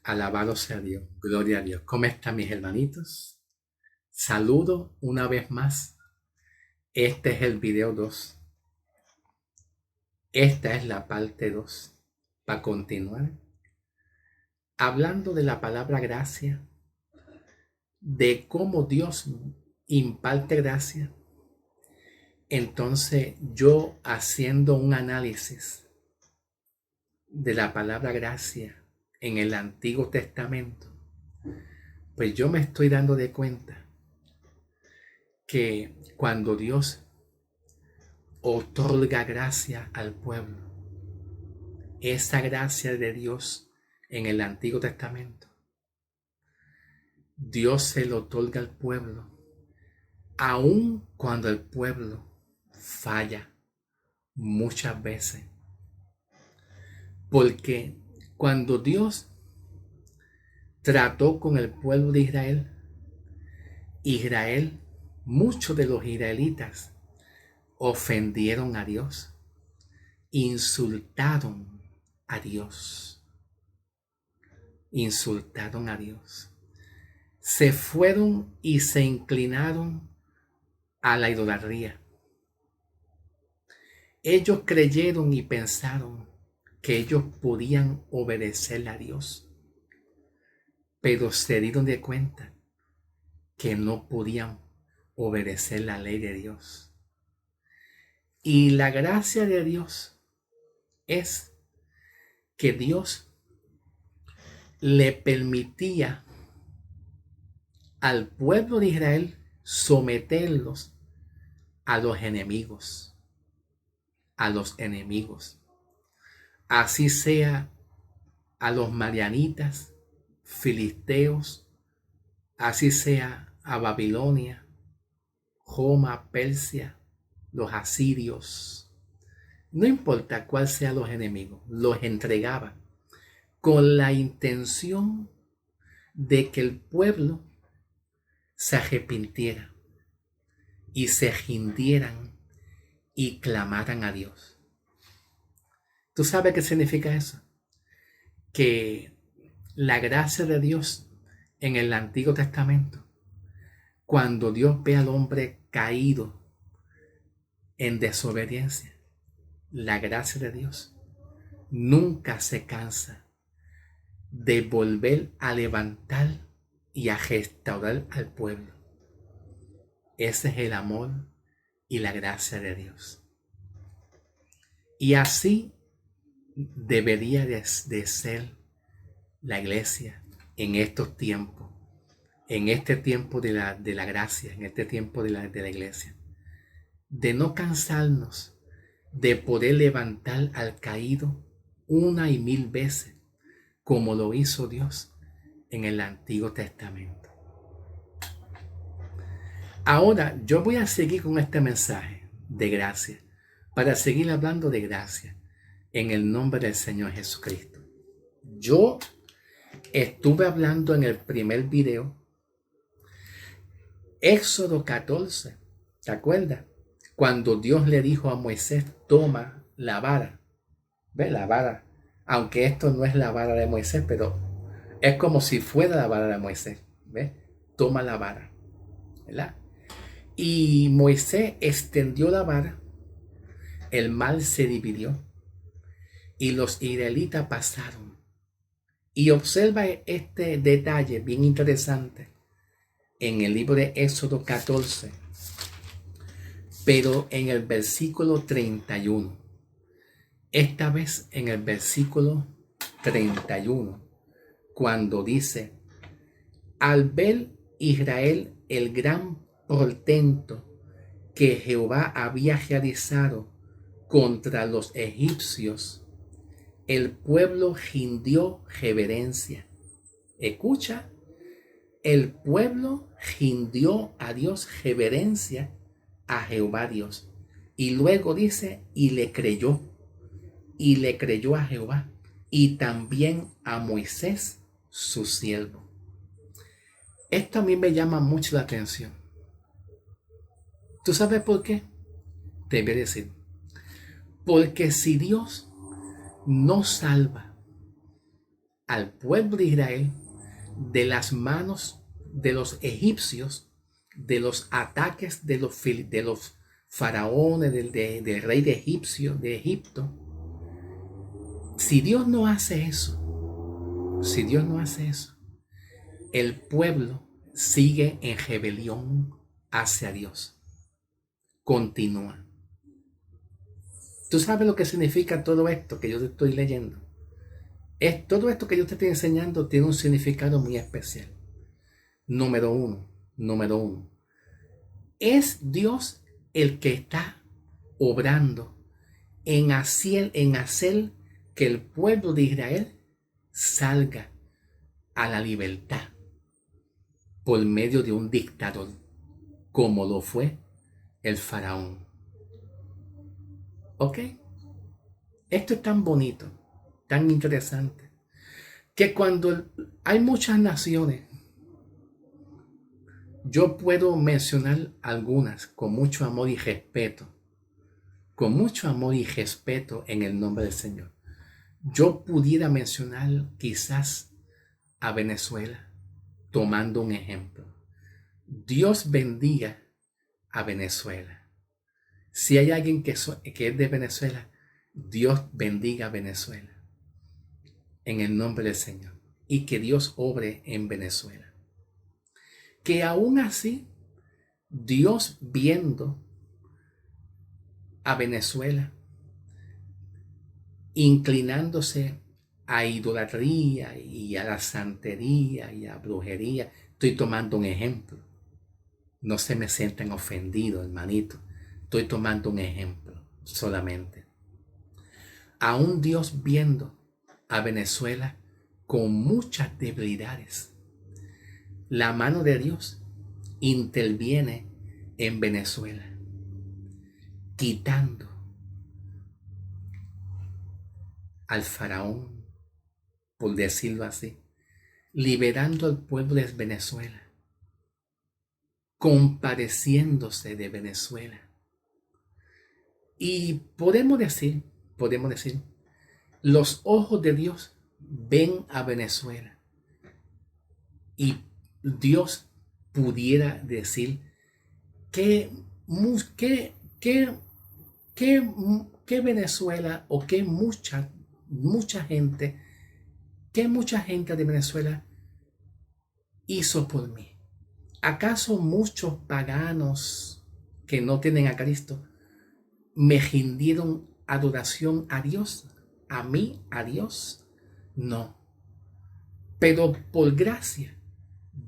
Alabado sea Dios, gloria a Dios. ¿Cómo están mis hermanitos? Saludo una vez más. Este es el video 2. Esta es la parte 2. Para continuar hablando de la palabra gracia, de cómo Dios imparte gracia. Entonces yo haciendo un análisis de la palabra gracia en el Antiguo Testamento, pues yo me estoy dando de cuenta que cuando Dios otorga gracia al pueblo, esa gracia de Dios en el Antiguo Testamento, Dios se lo otorga al pueblo, aun cuando el pueblo falla muchas veces. Porque cuando Dios trató con el pueblo de Israel, muchos de los israelitas ofendieron a Dios, insultaron a Dios, se fueron y se inclinaron a la idolatría. Ellos creyeron y pensaron que ellos podían obedecer a Dios, pero se dieron de cuenta que no podían obedecer la ley de Dios. Y la gracia de Dios es que Dios le permitía al pueblo de Israel someterlos a los enemigos, así sea a los madianitas, filisteos, así sea a Babilonia, Roma, Persia, los asirios. No importa cuál sea los enemigos, los entregaba con la intención de que el pueblo se arrepintiera y se rindieran y clamaran a Dios. ¿Tú sabes qué significa eso? Que la gracia de Dios en el Antiguo Testamento, cuando Dios ve al hombre caído en desobediencia, la gracia de Dios nunca se cansa de volver a levantar y a restaurar al pueblo. Ese es el amor y la gracia de Dios. Y así debería de ser la iglesia en estos tiempos, en este tiempo de la gracia, en este tiempo de la iglesia, de no cansarnos de poder levantar al caído una y mil veces, como lo hizo Dios en el Antiguo Testamento. Ahora yo voy a seguir con este mensaje de gracia, para seguir hablando de gracia, en el nombre del Señor Jesucristo. Yo estuve hablando en el primer video, Éxodo 14, ¿te acuerdas? Cuando Dios le dijo a Moisés, toma la vara. ¿Ves? La vara. Aunque esto no es la vara de Moisés, pero es como si fuera la vara de Moisés. ¿Ves? Toma la vara. ¿Verdad? Y Moisés extendió la vara, el mar se dividió y los israelitas pasaron. Y observa este detalle bien interesante en el libro de Éxodo 14, pero en el versículo 31. Esta vez en el versículo 31, cuando dice, al ver Israel el gran portento que Jehová había realizado contra los egipcios, el pueblo rindió reverencia. Escucha, el pueblo rindió a Dios reverencia, a Jehová Dios. Y luego dice, y le creyó a Jehová y también a Moisés, su siervo. Esto a mí me llama mucho la atención. ¿Tú sabes por qué? Te voy a decir. Porque si Dios no salva al pueblo de Israel de las manos de los egipcios, de los ataques de los faraones, del rey de Egipto. Si Dios no hace eso, el pueblo sigue en rebelión hacia Dios. Continúa. ¿Tú sabes lo que significa todo esto que yo te estoy leyendo? Todo esto que yo te estoy enseñando tiene un significado muy especial. Número uno. Es Dios el que está obrando en hacer que el pueblo de Israel salga a la libertad por medio de un dictador, como lo fue el faraón. ¿Ok? Esto es tan bonito, tan interesante, que cuando hay muchas naciones, yo puedo mencionar algunas con mucho amor y respeto, en el nombre del Señor. Yo pudiera mencionar quizás a Venezuela, tomando un ejemplo. Dios bendiga a Venezuela. Si hay alguien que es de Venezuela, Dios bendiga a Venezuela en el nombre del Señor, y que Dios obre en Venezuela. Que aún así, Dios viendo a Venezuela inclinándose a idolatría y a la santería y a brujería, estoy tomando un ejemplo. No se me sientan ofendidos, hermanito. Estoy tomando un ejemplo solamente. Aún Dios viendo a Venezuela con muchas debilidades, la mano de Dios interviene en Venezuela, quitando al faraón, por decirlo así, liberando al pueblo de Venezuela, compadeciéndose de Venezuela. Y podemos decir, los ojos de Dios ven a Venezuela, y Dios pudiera decir que Venezuela, o que mucha gente de Venezuela hizo por mí. ¿Acaso muchos paganos que no tienen a Cristo me rindieron adoración a Dios? ¿A mí? ¿A Dios? No. Pero por gracia,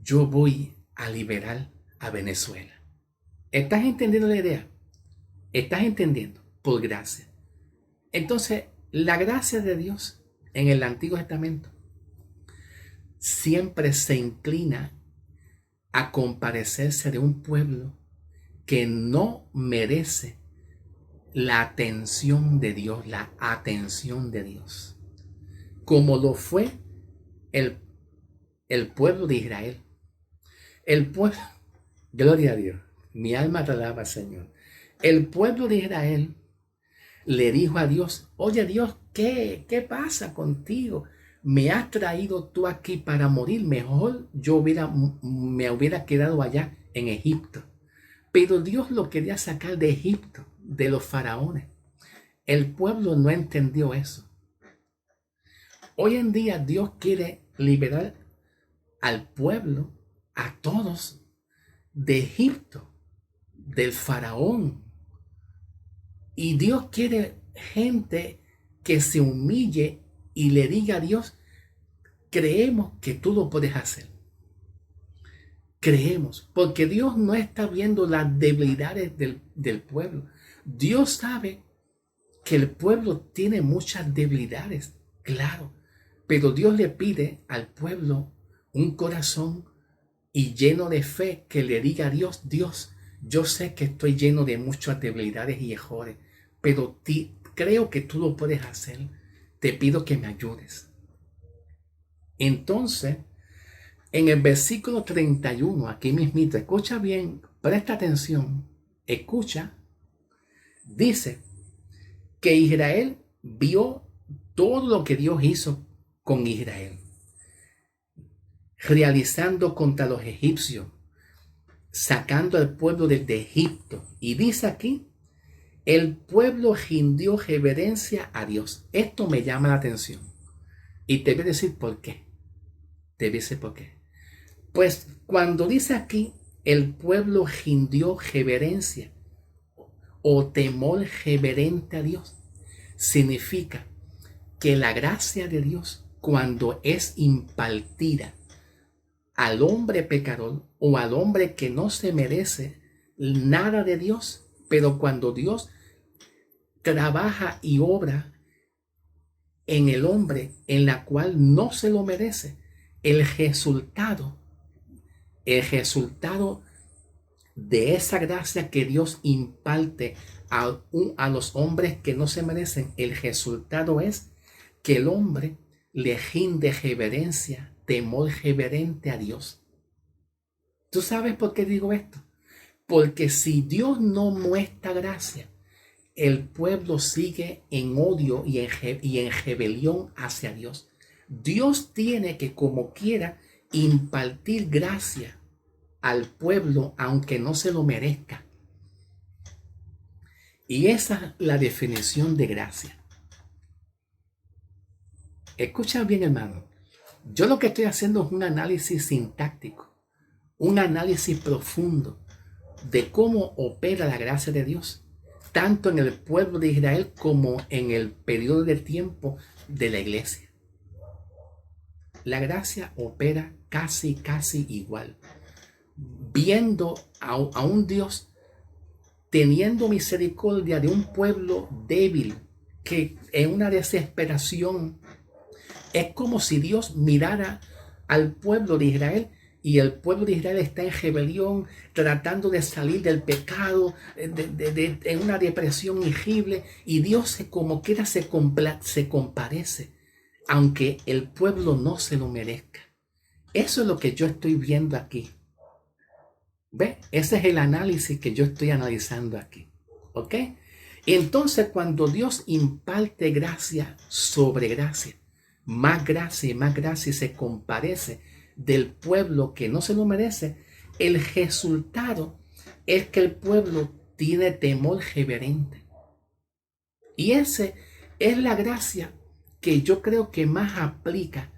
yo voy a liberar a Venezuela. ¿Estás entendiendo la idea? ¿Estás entendiendo? Por gracia. Entonces, la gracia de Dios en el Antiguo Testamento siempre se inclina a compadecerse de un pueblo que no merece la atención de Dios, como lo fue el pueblo de Israel. El pueblo, gloria a Dios, mi alma te alaba, Señor. El pueblo de Israel le dijo a Dios: oye Dios, ¿qué pasa contigo? Me has traído tú aquí para morir. Mejor me hubiera quedado allá en Egipto. Pero Dios lo quería sacar de Egipto, de los faraones. El pueblo no entendió eso. Hoy en día Dios quiere liberar al pueblo, a todos, de Egipto, del faraón. Y Dios quiere gente que se humille y le diga a Dios: creemos que tú lo puedes hacer. Creemos, porque Dios no está viendo las debilidades del pueblo. Dios sabe que el pueblo tiene muchas debilidades, claro, pero Dios le pide al pueblo un corazón y lleno de fe, que le diga a Dios: Dios, yo sé que estoy lleno de muchas debilidades y errores, pero creo que tú lo puedes hacer. Te pido que me ayudes. Entonces, en el versículo 31, aquí mismito, escucha bien, presta atención, escucha, dice que Israel vio todo lo que Dios hizo con Israel. realizando contra los egipcios, sacando al pueblo desde Egipto. Y dice aquí, el pueblo rindió reverencia a Dios. Esto me llama la atención. Y te voy a decir por qué. Te voy a decir por qué. Pues cuando dice aquí, el pueblo rindió reverencia o temor reverente a Dios, significa que la gracia de Dios, cuando es impartida al hombre pecador o al hombre que no se merece nada de Dios, pero cuando Dios trabaja y obra en el hombre en la cual no se lo merece, el resultado de esa gracia que Dios imparte a los hombres que no se merecen, el resultado es que el hombre le rinde reverencia, temor reverente a Dios. ¿Tú sabes por qué digo esto? Porque si Dios no muestra gracia, el pueblo sigue en odio y en rebelión hacia Dios. Dios tiene que, como quiera, impartir gracia al pueblo aunque no se lo merezca. Y esa es la definición de gracia. Escucha bien, hermano. Yo lo que estoy haciendo es un análisis sintáctico, un análisis profundo de cómo opera la gracia de Dios, tanto en el pueblo de Israel como en el periodo de tiempo de la iglesia. La gracia opera casi igual, viendo a un Dios teniendo misericordia de un pueblo débil que en una desesperación es como si Dios mirara al pueblo de Israel y el pueblo de Israel está en rebelión, tratando de salir del pecado, en una depresión horrible, y Dios como quiera se compadece, aunque el pueblo no se lo merezca. Eso es lo que yo estoy viendo aquí. ¿Ve? Ese es el análisis que yo estoy analizando aquí. ¿Ok? Entonces, cuando Dios imparte gracia sobre gracia, más gracia y más gracia, se compadece del pueblo que no se lo merece, el resultado es que el pueblo tiene temor reverente. Y esa es la gracia que yo creo que más aplica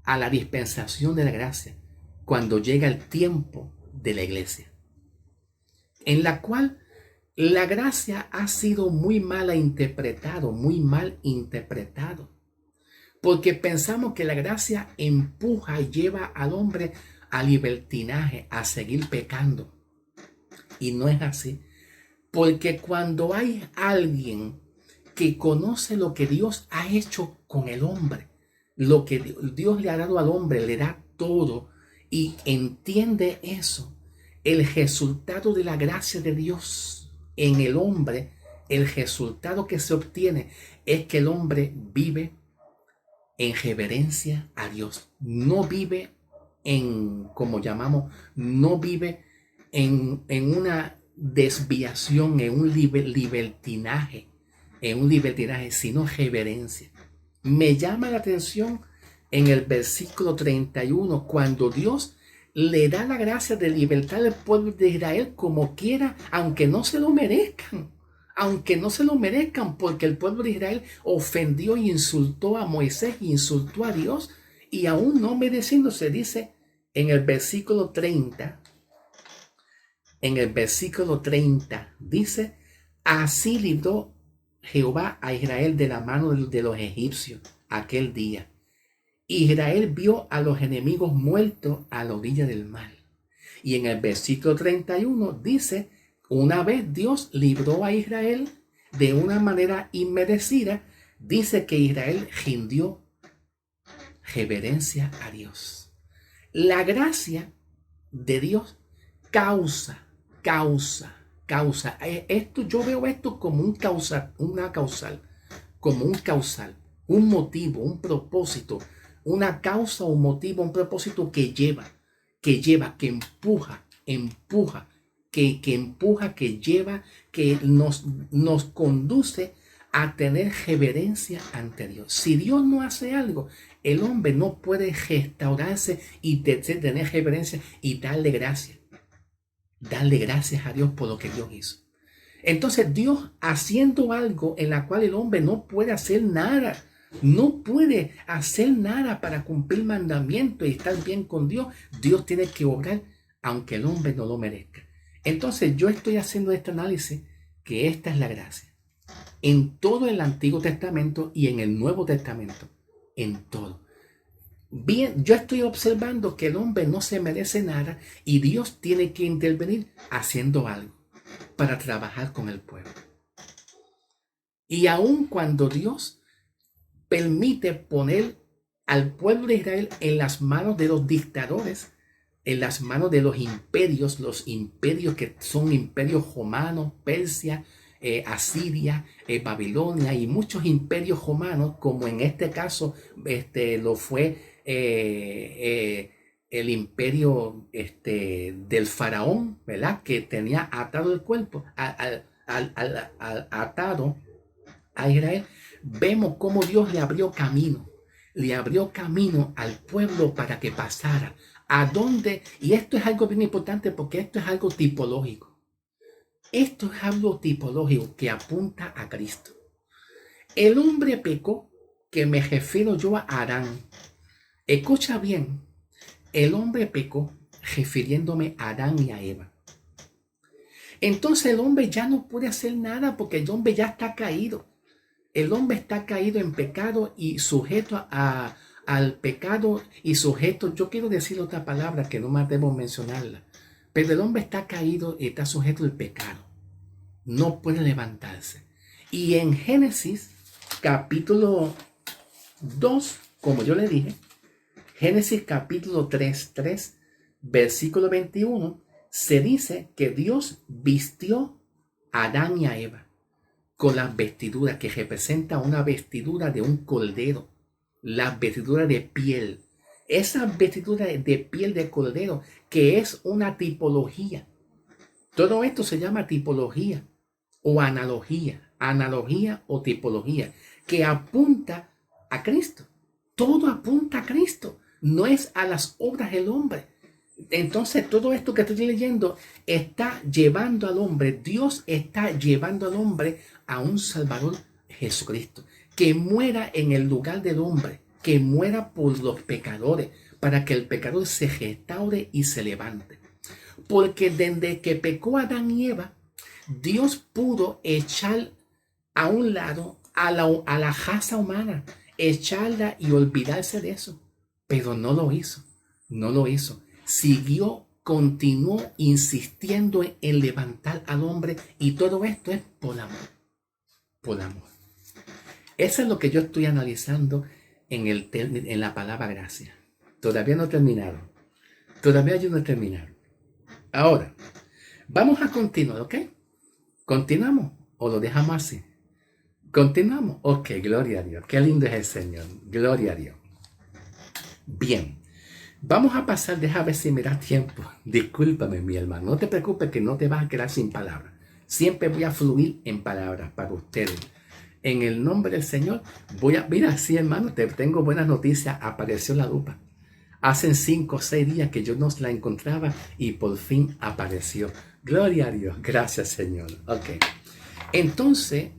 a la dispensación de la gracia cuando llega el tiempo de la iglesia, en la cual la gracia ha sido muy mal interpretado, porque pensamos que la gracia empuja y lleva al hombre a libertinaje, a seguir pecando. Y no es así, porque cuando hay alguien que conoce lo que Dios ha hecho con el hombre, lo que Dios le ha dado al hombre, le da todo, y entiende eso, el resultado de la gracia de Dios en el hombre, el resultado que se obtiene es que el hombre vive en reverencia a Dios. No vive no vive en una desviación, en un libertinaje, sino reverencia. Me llama la atención en el versículo 31, cuando Dios le da la gracia de libertar al pueblo de Israel como quiera, aunque no se lo merezcan. Porque el pueblo de Israel ofendió y insultó a Moisés, y insultó a Dios, y aún no mereciéndose, dice en el versículo 30, dice, así libró Jehová a Israel de la mano de los egipcios aquel día. Israel vio a los enemigos muertos a la orilla del mar. Y en el versículo 31 dice, una vez Dios libró a Israel de una manera inmerecida, dice que Israel rindió reverencia a Dios. La gracia de Dios causa. Yo veo esto como un causal, un motivo, un propósito, una causa, un motivo, un propósito que nos conduce a tener reverencia ante Dios. Si Dios no hace algo, el hombre no puede restaurarse y tener reverencia y darle gracias. Darle gracias a Dios por lo que Dios hizo. Entonces Dios haciendo algo en la cual el hombre no puede hacer nada. No puede hacer nada para cumplir mandamientos y estar bien con Dios. Dios tiene que obrar aunque el hombre no lo merezca. Entonces yo estoy haciendo este análisis que esta es la gracia. En todo el Antiguo Testamento y en el Nuevo Testamento. En todo. Bien, yo estoy observando que el hombre no se merece nada y Dios tiene que intervenir haciendo algo para trabajar con el pueblo. Y aun cuando Dios permite poner al pueblo de Israel en las manos de los dictadores, en las manos de los imperios que son imperios romanos, Persia, Asiria, Babilonia y muchos imperios romanos, como en este caso lo fue el imperio del faraón, ¿verdad? Que tenía atado el cuerpo, atado a Israel. Vemos cómo Dios le abrió camino al pueblo para que pasara. ¿A dónde? Y esto es algo bien importante porque esto es algo tipológico. Esto es algo tipológico que apunta a Cristo. El hombre pecó, que me refiero yo a Adán. Escucha bien, el hombre pecó refiriéndome a Adán y a Eva. Entonces el hombre ya no puede hacer nada porque el hombre ya está caído. El hombre está caído en pecado y sujeto al pecado y sujeto, yo quiero decir otra palabra que no más debo mencionarla, pero el hombre está caído y está sujeto al pecado. No puede levantarse. Y en Génesis capítulo 2, como yo le dije, Génesis capítulo 3, versículo 21, se dice que Dios vistió a Adán y a Eva con las vestiduras que representa una vestidura de un cordero, las vestiduras de piel. Esa vestidura de piel de cordero que es una tipología. Todo esto se llama tipología o analogía o tipología, que apunta a Cristo. Todo apunta a Cristo, no es a las obras del hombre. Entonces todo esto que estoy leyendo está llevando al hombre, Dios está llevando al hombre a un Salvador, Jesucristo, que muera en el lugar del hombre, que muera por los pecadores, para que el pecador se restaure y se levante. Porque desde que pecó Adán y Eva, Dios pudo echar a un lado a la raza humana, echarla y olvidarse de eso, pero no lo hizo. Continuó insistiendo en levantar al hombre, y todo esto es por amor. Eso es lo que yo estoy analizando en la palabra gracia. Todavía no he terminado. Ahora, vamos a continuar, ¿ok? ¿Continuamos o lo dejamos así? ¿Continuamos? Ok, gloria a Dios. Qué lindo es el Señor. Gloria a Dios. Bien. Vamos a pasar, deja ver si me da tiempo. Discúlpame, mi hermano. No te preocupes que no te vas a quedar sin palabras. Siempre voy a fluir en palabras para ustedes. En el nombre del Señor, mira, sí, hermano, te tengo buenas noticias. Apareció la lupa. Hace 5 o 6 días que yo no la encontraba y por fin apareció. Gloria a Dios. Gracias, Señor. Ok. Entonces,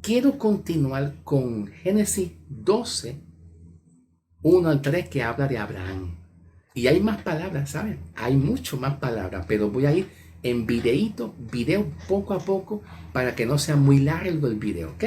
quiero continuar con Génesis 12, 1 al 3, que habla de Abraham. Y hay más palabras, ¿saben? Hay mucho más palabras, pero voy a ir en video poco a poco para que no sea muy largo el video, ¿ok?